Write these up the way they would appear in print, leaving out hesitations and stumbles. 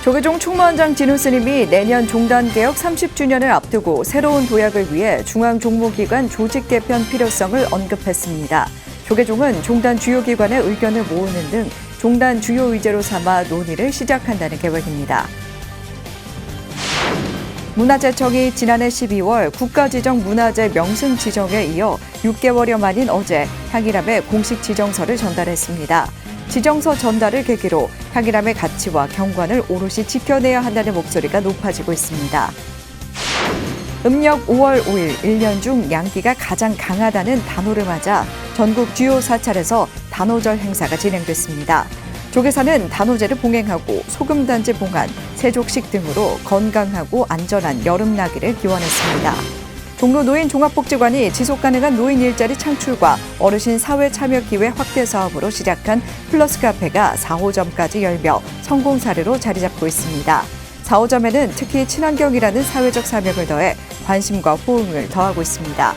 조계종 총무원장 진우 스님이 내년 종단개혁 30주년을 앞두고 새로운 도약을 위해 중앙종무기관 조직 개편 필요성을 언급했습니다. 조계종은 종단 주요 기관의 의견을 모으는 등 종단 주요 의제로 삼아 논의를 시작한다는 계획입니다. 문화재청이 지난해 12월 국가지정 문화재 명승 지정에 이어 6개월여 만인 어제 향일암에 공식 지정서를 전달했습니다. 지정서 전달을 계기로 향일암의 가치와 경관을 오롯이 지켜내야 한다는 목소리가 높아지고 있습니다. 음력 5월 5일 1년 중 양기가 가장 강하다는 단오를 맞아 전국 주요 사찰에서 단오절 행사가 진행됐습니다. 조계사는 단오제를 봉행하고 소금단지 봉안, 세족식 등으로 건강하고 안전한 여름나기를 기원했습니다. 종로 노인 종합복지관이 지속가능한 노인 일자리 창출과 어르신 사회 참여 기회 확대 사업으로 시작한 플러스 카페가 4호점까지 열며 성공 사례로 자리 잡고 있습니다. 4호점에는 특히 친환경이라는 사회적 사명을 더해 관심과 호응을 더하고 있습니다.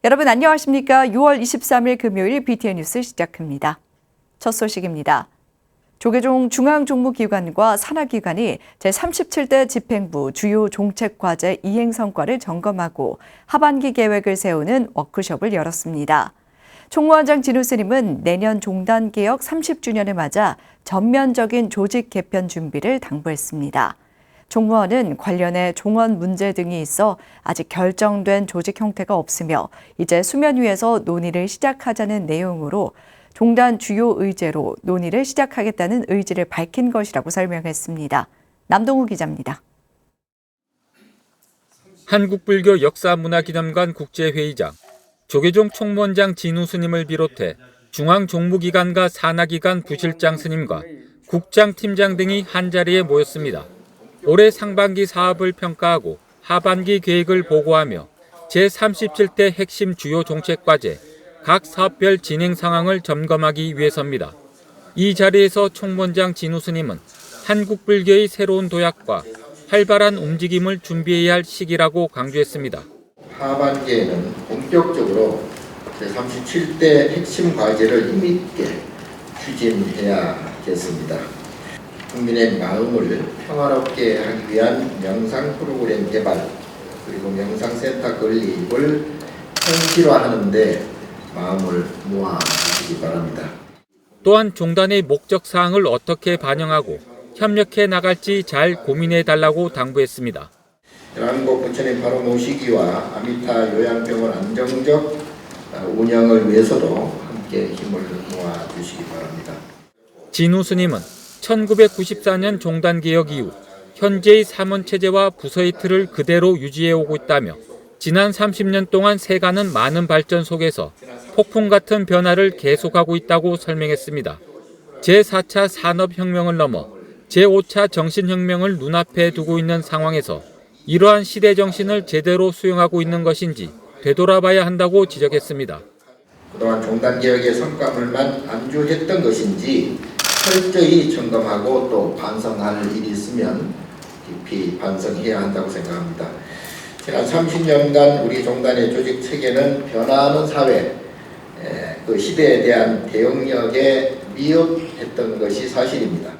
여러분 안녕하십니까? 6월 23일 금요일 BTN 뉴스 시작합니다. 첫 소식입니다. 조계종 중앙종무기관과 산하기관이 제37대 집행부 주요 종책과제 이행 성과를 점검하고 하반기 계획을 세우는 워크숍을 열었습니다. 총무원장 진우 스님은 내년 종단개혁 30주년을 맞아 전면적인 조직 개편 준비를 당부했습니다. 총무원은 관련해 종원 문제 등이 있어 아직 결정된 조직 형태가 없으며 이제 수면 위에서 논의를 시작하자는 내용으로 종단 주요 의제로 논의를 시작하겠다는 의지를 밝힌 것이라고 설명했습니다. 남동우 기자입니다. 한국불교 역사문화기념관 국제회의장, 조계종 총무원장 진우 스님을 비롯해 중앙종무기관과 산하기관 부실장 스님과 국장 팀장 등이 한자리에 모였습니다. 올해 상반기 사업을 평가하고 하반기 계획을 보고하며 제37대 핵심 주요 정책과제, 각 사업별 진행 상황을 점검하기 위해서입니다. 이 자리에서 총무원장 진우 스님은 한국불교의 새로운 도약과 활발한 움직임을 준비해야 할 시기라고 강조했습니다. 하반기에는 본격적으로 제37대 핵심 과제를 힘있게 추진해야겠습니다. 국민의 마음을 평화롭게 하기 위한 명상 프로그램 개발 그리고 명상센터 건립을 현실화하는 데 마음을 모아주시기 바랍니다. 또한 종단의 목적 사항을 어떻게 반영하고 협력해 나갈지 잘 고민해 달라고 당부했습니다. 한국 부처님 바로 모시기와 아미타 요양병원 안정적 운영을 위해서도 함께 힘을 모아주시기 바랍니다. 진우 스님은 1994년 종단개혁 이후 현재의 사문체제와 부서의 틀을 그대로 유지해오고 있다며 지난 30년 동안 세가는 많은 발전 속에서 폭풍 같은 변화를 계속하고 있다고 설명했습니다. 제4차 산업혁명을 넘어 제5차 정신혁명을 눈앞에 두고 있는 상황에서 이러한 시대 정신을 제대로 수용하고 있는 것인지 되돌아봐야 한다고 지적했습니다. 그동안 종단개혁의 성과물만 안주했던 것인지 철저히 점검하고 또 반성할 일이 있으면 깊이 반성해야 한다고 생각합니다. 지난 30년간 우리 종단의 조직 체계는 변화하는 사회, 그 시대에 대한 대응력에 미흡했던 것이 사실입니다.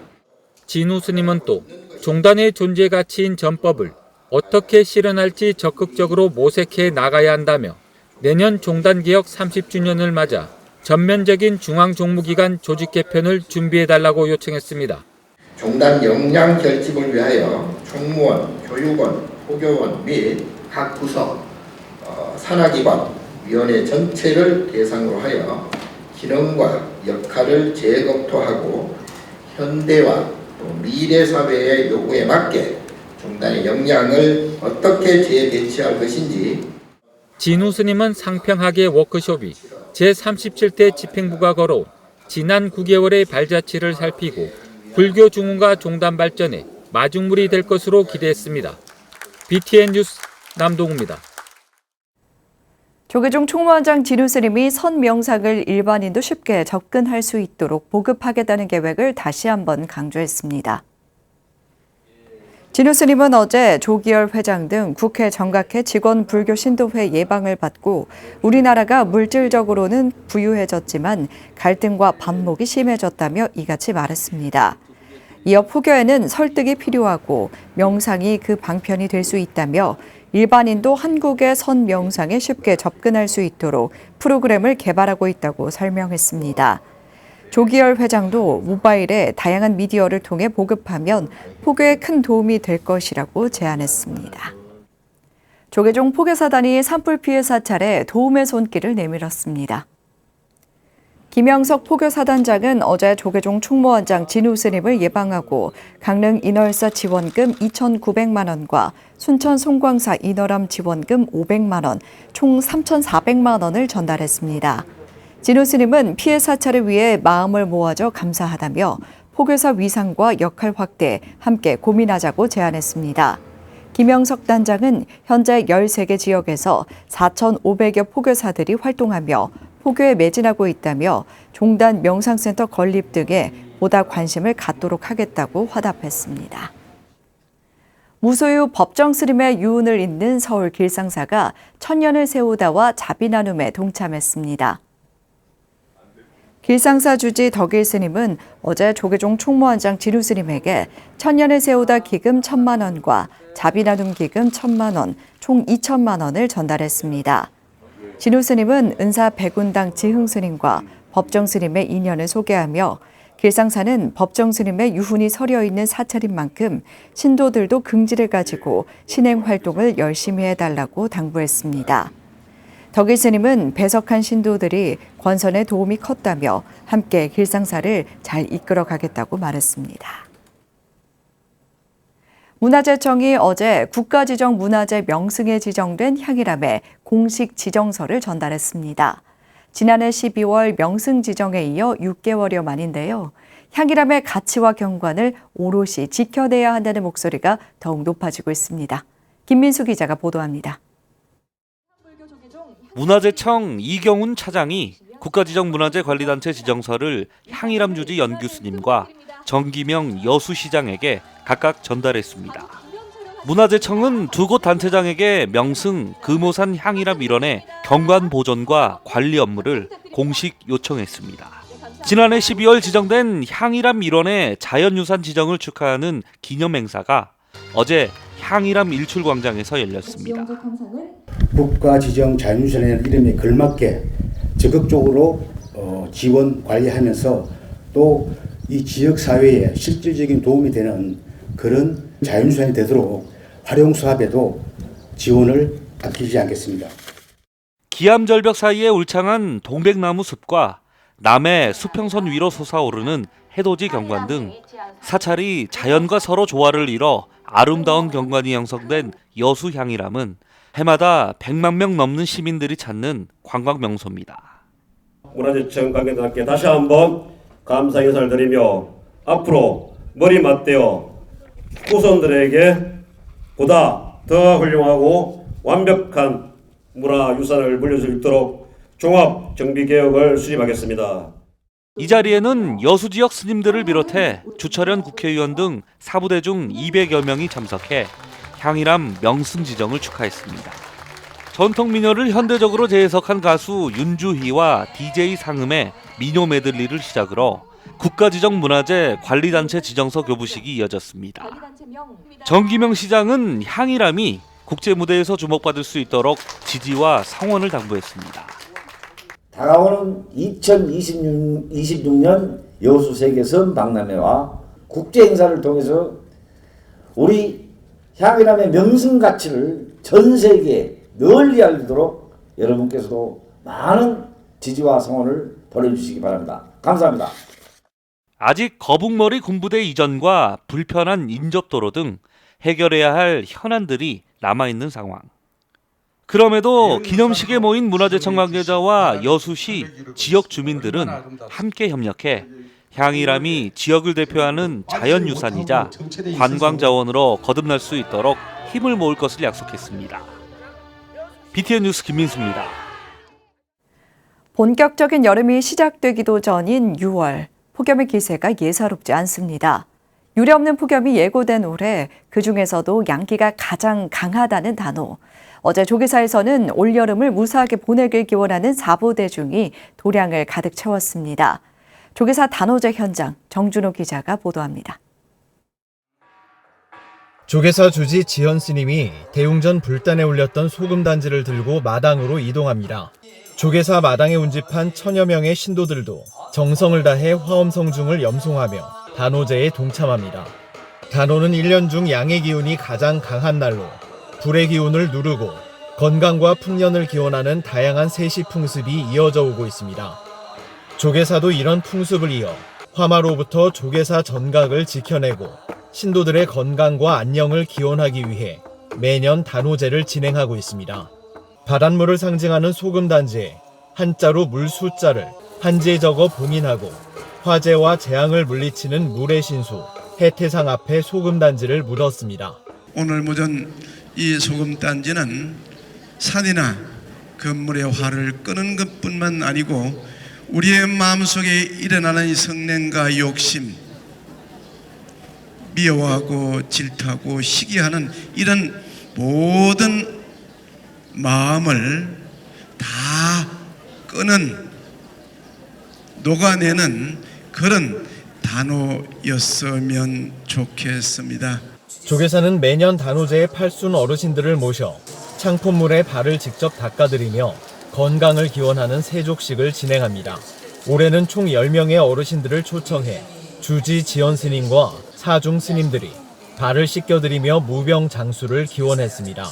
진우 스님은 또 종단의 존재 가치인 전법을 어떻게 실현할지 적극적으로 모색해 나가야 한다며 내년 종단개혁 30주년을 맞아 전면적인 중앙종무기관 조직 개편을 준비해달라고 요청했습니다. 종단 역량 결집을 위하여 총무원, 교육원, 포교원 및 각 부서, 산하기관, 위원회 전체를 대상으로 하여 기능과 역할을 재검토하고 현대와 또 미래 사회의 요구에 맞게 종단의 역량을 어떻게 재배치할 것인지. 진우 스님은 상평하게 워크숍이 제37대 집행부가 걸어온 지난 9개월의 발자취를 살피고 불교 중흥과 종단 발전에 마중물이 될 것으로 기대했습니다. BTN 뉴스 남동우입니다. 조계종 총무원장 진우 스님이 선명상을 일반인도 쉽게 접근할 수 있도록 보급하겠다는 계획을 다시 한번 강조했습니다. 진우 스님은 어제 조기열 회장 등 국회 정각회 직원 불교 신도회 예방을 받고 우리나라가 물질적으로는 부유해졌지만 갈등과 반목이 심해졌다며 이같이 말했습니다. 이어 포교에는 설득이 필요하고 명상이 그 방편이 될 수 있다며 일반인도 한국의 선 명상에 쉽게 접근할 수 있도록 프로그램을 개발하고 있다고 설명했습니다. 조기열 회장도 모바일에 다양한 미디어를 통해 보급하면 포교에 큰 도움이 될 것이라고 제안했습니다. 조계종 포교사단이 산불 피해 사찰에 도움의 손길을 내밀었습니다. 김영석 포교사단장은 어제 조계종 충무원장 진우 스님을 예방하고 강릉 인월사 지원금 2,900만 원과 순천 송광사 인월암 지원금 500만 원, 총 3,400만 원을 전달했습니다. 진우 스님은 피해 사찰을 위해 마음을 모아줘 감사하다며 포교사 위상과 역할 확대에 함께 고민하자고 제안했습니다. 김영석 단장은 현재 13개 지역에서 4,500여 포교사들이 활동하며 포교에 매진하고 있다며 종단 명상센터 건립 등에 보다 관심을 갖도록 하겠다고 화답했습니다. 무소유 법정 스님의 유운을 잇는 서울 길상사가 천년을 세우다와 자비 나눔에 동참했습니다. 길상사 주지 덕일 스님은 어제 조계종 총무원장 진우 스님에게 천년을 세우다 기금 1,000만 원과 자비 나눔 기금 1,000만 원, 총 2,000만 원을 전달했습니다. 진우 스님은 은사 백운당 지흥 스님과 법정 스님의 인연을 소개하며 길상사는 법정 스님의 유훈이 서려 있는 사찰인 만큼 신도들도 긍지를 가지고 신행 활동을 열심히 해달라고 당부했습니다. 덕일 스님은 배석한 신도들이 권선에 도움이 컸다며 함께 길상사를 잘 이끌어가겠다고 말했습니다. 문화재청이 어제 국가지정 문화재 명승에 지정된 향일암에 공식 지정서를 전달했습니다. 지난해 12월 명승 지정에 이어 6개월여 만인데요. 향일암의 가치와 경관을 오롯이 지켜내야 한다는 목소리가 더욱 높아지고 있습니다. 김민수 기자가 보도합니다. 문화재청 이경훈 차장이 국가지정문화재관리단체 지정서를 향일암 주지 연규스님과 정기명 여수시장에게 각각 전달했습니다. 문화재청은 두 곳 단체장에게 명승, 금오산 향일암 일원의 경관 보존과 관리 업무를 공식 요청했습니다. 지난해 12월 지정된 향일암 일원의 자연유산 지정을 축하하는 기념행사가 어제 향일암 일출광장에서 열렸습니다. 국가지정 자연유산이라는 이름에 걸맞게 적극적으로 지원 관리하면서 또 이 지역 사회에 실질적인 도움이 되는 그런 자연유산이 되도록 활용 사업에도 지원을 아끼지 않겠습니다. 기암절벽 사이에 울창한 동백나무 숲과 남해 수평선 위로 솟아오르는 해돋이 경관 등 사찰이 자연과 서로 조화를 이뤄 아름다운 경관이 형성된 여수 향일암은 해마다 100만 명 넘는 시민들이 찾는 관광 명소입니다. 문화재청 관계자께 다시 한번 감사 인사를 드리며 앞으로 머리 맞대어 후손들에게 보다 더 훌륭하고 완벽한 문화유산을 물려줄 수 있도록 종합정비개혁을 수립하겠습니다. 이 자리에는 여수 지역 스님들을 비롯해 주철현 국회의원 등 사부대중 200여 명이 참석해 향일암 명승 지정을 축하했습니다. 전통 민요를 현대적으로 재해석한 가수 윤주희와 DJ 상음의 민요 메들리를 시작으로 국가지정 문화재 관리단체 지정서 교부식이 이어졌습니다. 정기명 시장은 향일암이 국제무대에서 주목받을 수 있도록 지지와 성원을 당부했습니다. 다가오는 2026년 여수 세계선 박람회와 국제 행사를 통해서 우리 향일암의 명승 가치를 전 세계에 널리 알리도록 여러분께서도 많은 지지와 성원을 보내주시기 바랍니다. 감사합니다. 아직 거북머리 군부대 이전과 불편한 인접도로 등 해결해야 할 현안들이 남아있는 상황. 그럼에도 기념식에 모인 문화재청 관계자와 여수시 지역 주민들은 함께 협력해 향일암이 지역을 대표하는 자연유산이자 관광자원으로 거듭날 수 있도록 힘을 모을 것을 약속했습니다. BTN 뉴스 김민수입니다. 본격적인 여름이 시작되기도 전인 6월, 폭염의 기세가 예사롭지 않습니다. 유례없는 폭염이 예고된 올해 그중에서도 양기가 가장 강하다는 단오. 어제 조계사에서는 올여름을 무사하게 보내길 기원하는 사보대중이 도량을 가득 채웠습니다. 조계사 단오제 현장 정준호 기자가 보도합니다. 조계사 주지 지현 스님이 대웅전 불단에 올렸던 소금단지를 들고 마당으로 이동합니다. 조계사 마당에 운집한 천여 명의 신도들도 정성을 다해 화엄성중을 염송하며 단오제에 동참합니다. 단오는 1년 중 양의 기운이 가장 강한 날로 불의 기운을 누르고 건강과 풍년을 기원하는 다양한 세시 풍습이 이어져 오고 있습니다. 조계사도 이런 풍습을 이어 화마로부터 조계사 전각을 지켜내고 신도들의 건강과 안녕을 기원하기 위해 매년 단오제를 진행하고 있습니다. 바닷물을 상징하는 소금단지에 한자로 물 숫자를 한지에 적어 봉인하고 화재와 재앙을 물리치는 물의 신수 해태상 앞에 소금단지를 묻었습니다. 오늘 묻은 이 소금단지는 산이나 건물의 화를 끄는 것뿐만 아니고 우리의 마음속에 일어나는 이 성냄과 욕심, 미워하고 질투하고 시기하는 이런 모든 마음을 다 끄는, 녹아내는 그런 단오였으면 좋겠습니다. 조계사는 매년 단오제에 팔순 어르신들을 모셔 창포물에 발을 직접 닦아드리며 건강을 기원하는 세족식을 진행합니다. 올해는 총 10명의 어르신들을 초청해 주지 지연 스님과 사중 스님들이 발을 씻겨드리며 무병장수를 기원했습니다.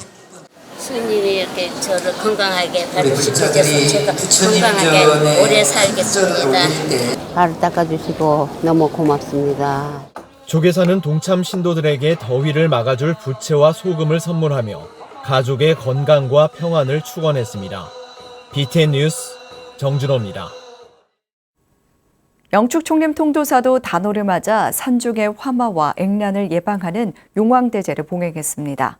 스님이 이렇게 저를 건강하게 발을 씻겨줘서 제가 건강하게 오래 살겠습니다. 발을 닦아주시고 너무 고맙습니다. 조계사는 동참 신도들에게 더위를 막아줄 부채와 소금을 선물하며 가족의 건강과 평안을 축원했습니다. BTN 뉴스 정준호입니다. 영축 총림 통도사도 단오를 맞아 산중의 화마와 액난을 예방하는 용왕대제를 봉행했습니다.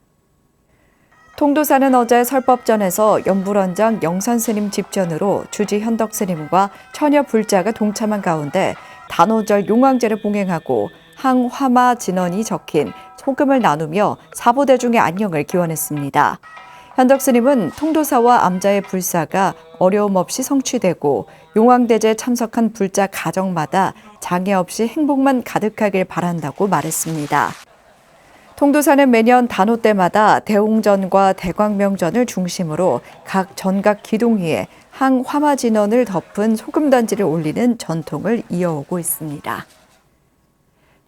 통도사는 어제 설법전에서 연불원장 영산스님 집전으로 주지 현덕스님과 처녀 불자가 동참한 가운데 단오절 용왕제를 봉행하고 항화마 진언이 적힌 소금을 나누며 사보대중의 안녕을 기원했습니다. 현덕스님은 통도사와 암자의 불사가 어려움 없이 성취되고 용왕대제에 참석한 불자 가정마다 장애 없이 행복만 가득하길 바란다고 말했습니다. 통도사는 매년 단오 때마다 대웅전과 대광명전을 중심으로 각 전각 기둥 위에 항화마진원을 덮은 소금단지를 올리는 전통을 이어오고 있습니다.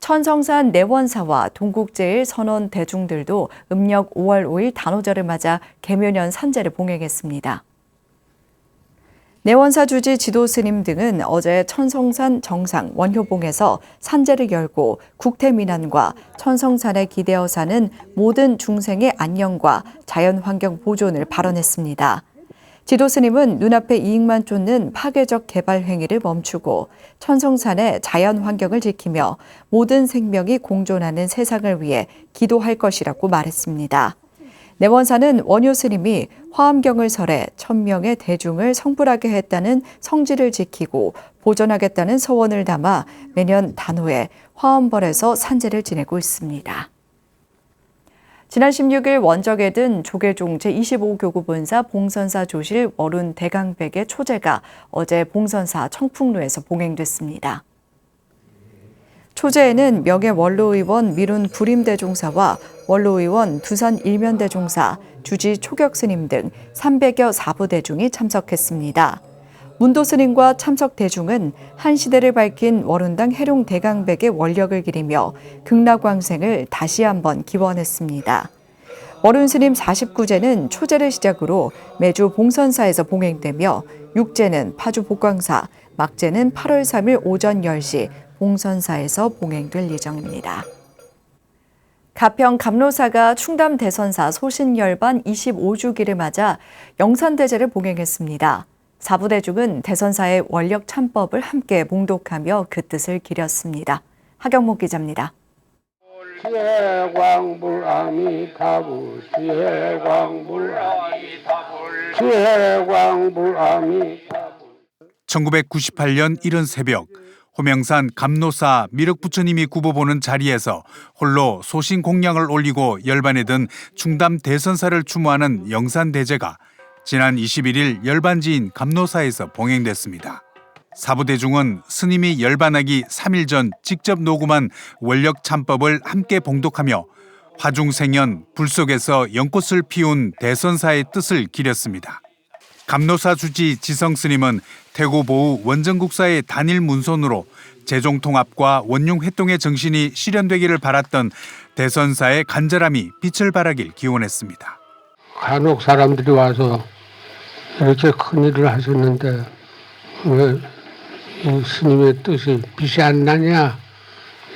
천성산 내원사와 동국제일 선원 대중들도 음력 5월 5일 단오절을 맞아 계묘년 산제를 봉행했습니다. 내원사 주지 지도스님 등은 어제 천성산 정상 원효봉에서 산제를 열고 국태민안과 천성산에 기대어 사는 모든 중생의 안녕과 자연환경 보존을 발언했습니다. 지도스님은 눈앞에 이익만 쫓는 파괴적 개발 행위를 멈추고 천성산의 자연환경을 지키며 모든 생명이 공존하는 세상을 위해 기도할 것이라고 말했습니다. 내원사는 원효 스님이 화엄경을 설해 1000명의 대중을 성불하게 했다는 성지를 지키고 보존하겠다는 서원을 담아 매년 단오에 화엄벌에서 산제를 지내고 있습니다. 지난 16일 원적에 든 조계종 제25교구 본사 봉선사 조실 월운 대강백의 초제가 어제 봉선사 청풍로에서 봉행됐습니다. 초제에는 명예 원로의원 미룬 불임대종사와 원로의원 두산 일면대종사, 주지 초격스님 등 300여 사부대중이 참석했습니다. 문도스님과 참석 대중은 한 시대를 밝힌 월운당 해룡 대강백의 원력을 기리며 극락왕생을 다시 한번 기원했습니다. 월운스님 49제는 초제를 시작으로 매주 봉선사에서 봉행되며 6제는 파주 복광사, 막제는 8월 3일 오전 10시 봉선사에서 봉행될 예정입니다. 가평 감로사가 충남 대선사 소신열반 25주기를 맞아 영산대제를 봉행했습니다. 사부대중은 대선사의 원력 참법을 함께 봉독하며 그 뜻을 기렸습니다. 하경목 기자입니다. 지혜광불아미타불 지혜광불아미타불 1998년 이른 새벽 호명산 감노사 미륵부처님이 굽어보는 자리에서 홀로 소신 공양을 올리고 열반에 든 충담 대선사를 추모하는 영산대제가 지난 21일 열반지인 감노사에서 봉행됐습니다. 사부대중은 스님이 열반하기 3일 전 직접 녹음한 원력 참법을 함께 봉독하며 화중생연 불 속에서 연꽃을 피운 대선사의 뜻을 기렸습니다. 감노사 주지 지성스님은 태고보우 원정국사의 단일 문손으로 재종통합과 원융회동의 정신이 실현되기를 바랐던 대선사의 간절함이 빛을 발하길 기원했습니다. 간혹 사람들이 와서 이렇게 큰일을 하셨는데 왜 이 스님의 뜻이 빛이 안 나냐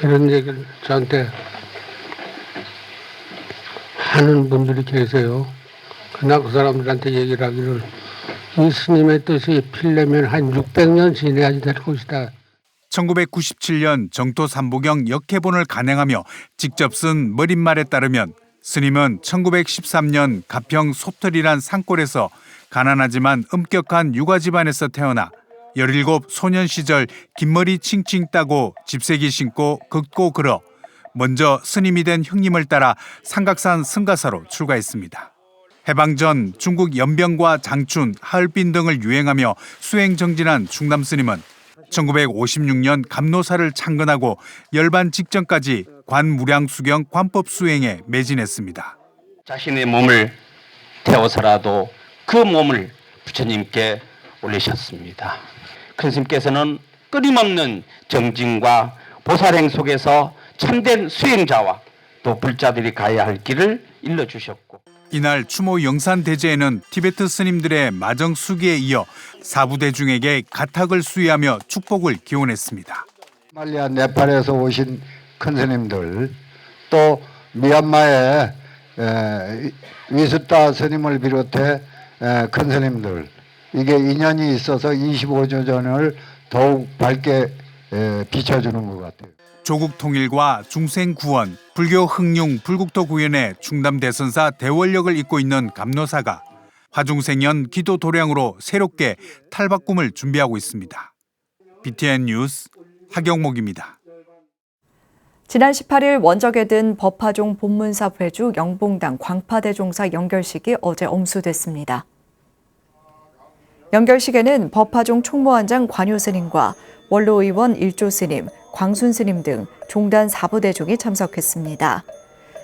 이런 얘기를 저한테 하는 분들이 계세요. 그러나 그 사람들한테 얘기를 하기를 이 스님의 뜻이 필려면 한 600년 지내야 될 것이다. 1997년 정토 삼보경 역해본을 간행하며 직접 쓴 머릿말에 따르면 스님은 1913년 가평 소털이란 산골에서 가난하지만 엄격한 유가 집안에서 태어나 17 소년 시절 긴 머리 칭칭 따고 집세기 신고 걷고 걸어 먼저 스님이 된 형님을 따라 삼각산 승가사로 출가했습니다. 해방 전 중국 연병과 장춘, 하얼빈 등을 유행하며 수행 정진한 충남 스님은 1956년 감노사를 창건하고 열반 직전까지 관무량수경 관법 수행에 매진했습니다. 자신의 몸을 태워서라도 그 몸을 부처님께 올리셨습니다. 큰 스님께서는 끊임없는 정진과 보살행 속에서 참된 수행자와 또 불자들이 가야 할 길을 일러주셨고 이날 추모 영산대제에는 티베트 스님들의 마정 수기에 이어 사부대중에게 가탁을 수여하며 축복을 기원했습니다. 말리아 네팔에서 오신 큰 스님들 또 미얀마의 위숫다 스님을 비롯해 큰 스님들 이게 인연이 있어서 25조 전을 더욱 밝게 비춰주는 것 같아요. 조국 통일과 중생 구원, 불교 흥융 불국토 구현의 충남 대선사 대원력을 잇고 있는 감노사가 화중생연 기도 도량으로 새롭게 탈바꿈을 준비하고 있습니다. BTN 뉴스 하경목입니다. 지난 18일 원적에 든 법화종 본문사 회주 영봉당 광파대종사 연결식이 어제 엄수됐습니다. 연결식에는 법화종 총무원장 관효스님과 원로의원 일조스님, 광순스님 등 종단 사부대중이 참석했습니다.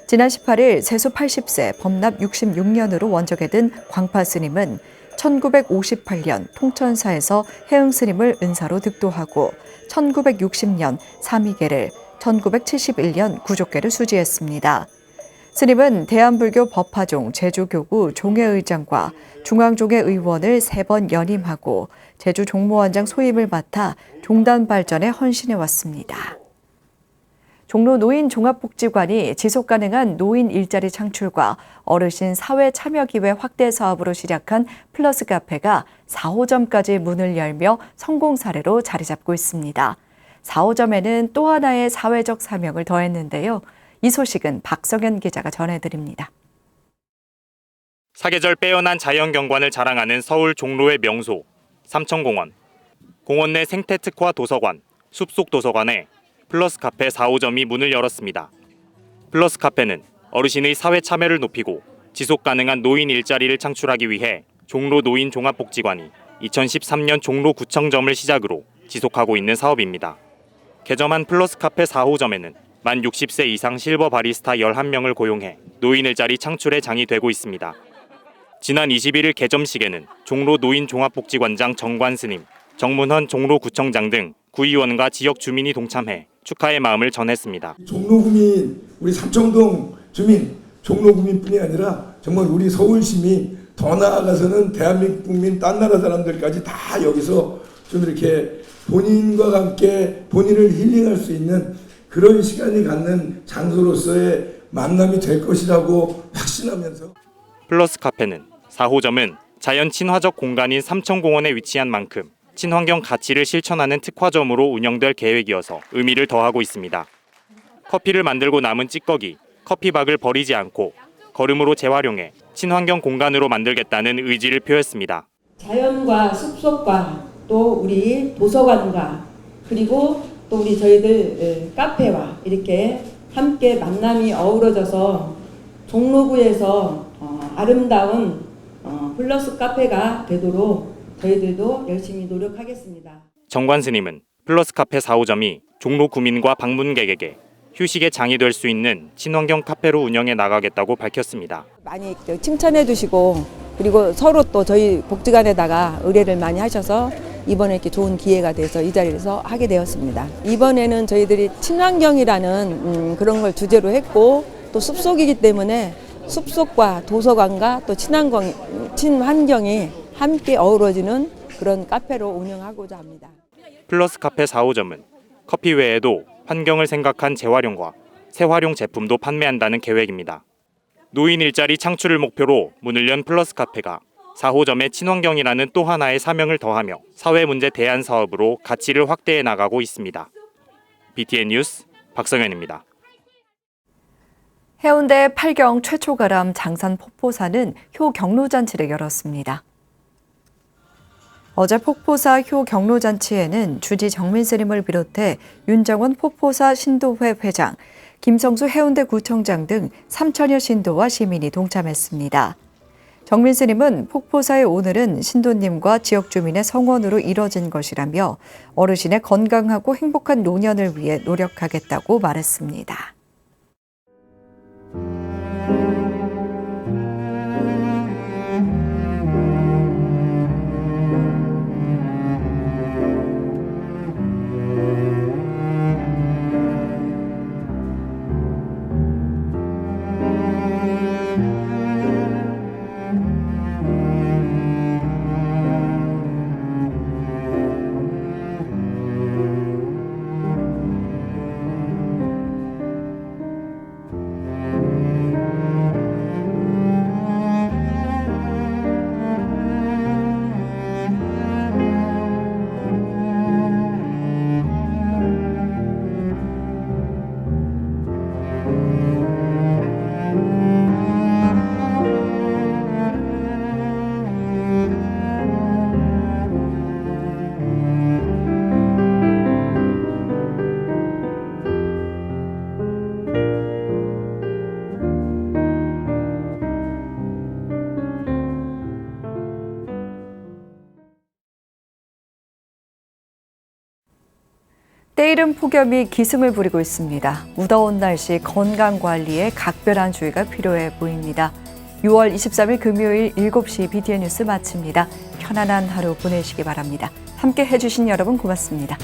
지난 18일 세수 80세, 법납 66년으로 원적에 든 광파스님은 1958년 통천사에서 해응스님을 은사로 득도하고 1960년 삼위계를, 1971년 구족계를 수지했습니다. 스님은 대한불교 법화종 제주교구 종회의장과 중앙종회 의원을 3번 연임하고 제주 종무원장 소임을 맡아 종단 발전에 헌신해왔습니다. 종로 노인종합복지관이 지속가능한 노인 일자리 창출과 어르신 사회 참여기회 확대 사업으로 시작한 플러스 카페가 4호점까지 문을 열며 성공 사례로 자리 잡고 있습니다. 4호점에는 또 하나의 사회적 사명을 더했는데요. 이 소식은 박성현 기자가 전해드립니다. 사계절 빼어난 자연경관을 자랑하는 서울 종로의 명소, 삼천공원. 공원 내 생태특화 도서관, 숲속 도서관에 플러스 카페 4호점이 문을 열었습니다. 플러스 카페는 어르신의 사회 참여를 높이고 지속가능한 노인 일자리를 창출하기 위해 종로 노인종합복지관이 2013년 종로구청점을 시작으로 지속하고 있는 사업입니다. 개점한 플러스 카페 4호점에는 만 60세 이상 실버 바리스타 11명을 고용해 노인 일자리 창출에 장이 되고 있습니다. 지난 21일 개점식에는 종로 노인종합복지관장 정관스님, 정문헌 종로구청장 등 구의원과 지역 주민이 동참해 축하의 마음을 전했습니다. 종로구민, 우리 삼청동 주민, 종로구민뿐이 아니라 정말 우리 서울 시민, 더 나아가서는 대한민국 국민, 딴 나라 사람들까지 다 여기서 좀 이렇게 본인과 함께 본인을 힐링할 수 있는 그런 시간이 갖는 장소로서의 만남이 될 것이라고 확신하면서 플러스 카페는 4호점은 자연 친화적 공간인 삼천공원에 위치한 만큼 친환경 가치를 실천하는 특화점으로 운영될 계획이어서 의미를 더하고 있습니다. 커피를 만들고 남은 찌꺼기, 커피박을 버리지 않고 거름으로 재활용해 친환경 공간으로 만들겠다는 의지를 표했습니다. 자연과 숲속과 또 우리 도서관과 그리고 또 우리 저희들 카페와 이렇게 함께 만남이 어우러져서 종로구에서 아름다운 플러스 카페가 되도록 저희들도 열심히 노력하겠습니다. 정관 스님은 플러스 카페 4호점이 종로 구민과 방문객에게 휴식의 장이 될 수 있는 친환경 카페로 운영해 나가겠다고 밝혔습니다. 많이 칭찬해 주시고 그리고 서로 또 저희 복지관에다가 의뢰를 많이 하셔서 이번에 이렇게 좋은 기회가 돼서 이 자리에서 하게 되었습니다. 이번에는 저희들이 친환경이라는 그런 걸 주제로 했고 또 숲속이기 때문에 숲속과 도서관과 또 친환경이 함께 어우러지는 그런 카페로 운영하고자 합니다. 플러스 카페 4호점은 커피 외에도 환경을 생각한 재활용과 새활용 제품도 판매한다는 계획입니다. 노인 일자리 창출을 목표로 문을 연 플러스 카페가 4호점에 친환경이라는 또 하나의 사명을 더하며 사회문제 대안 사업으로 가치를 확대해 나가고 있습니다. BTN 뉴스 박성현입니다. 해운대 팔경 최초 가람 장산 폭포사는 효 경로잔치를 열었습니다. 어제 폭포사 효 경로잔치에는 주지 정민 스님을 비롯해 윤정원 폭포사 신도회 회장, 김성수 해운대 구청장 등 3천여 신도와 시민이 동참했습니다. 정민 스님은 폭포사의 오늘은 신도님과 지역 주민의 성원으로 이뤄진 것이라며 어르신의 건강하고 행복한 노년을 위해 노력하겠다고 말했습니다. 때이른 폭염이 기승을 부리고 있습니다. 무더운 날씨 건강관리에 각별한 주의가 필요해 보입니다. 6월 23일 금요일 7시 BTN 뉴스 마칩니다. 편안한 하루 보내시기 바랍니다. 함께 해주신 여러분 고맙습니다.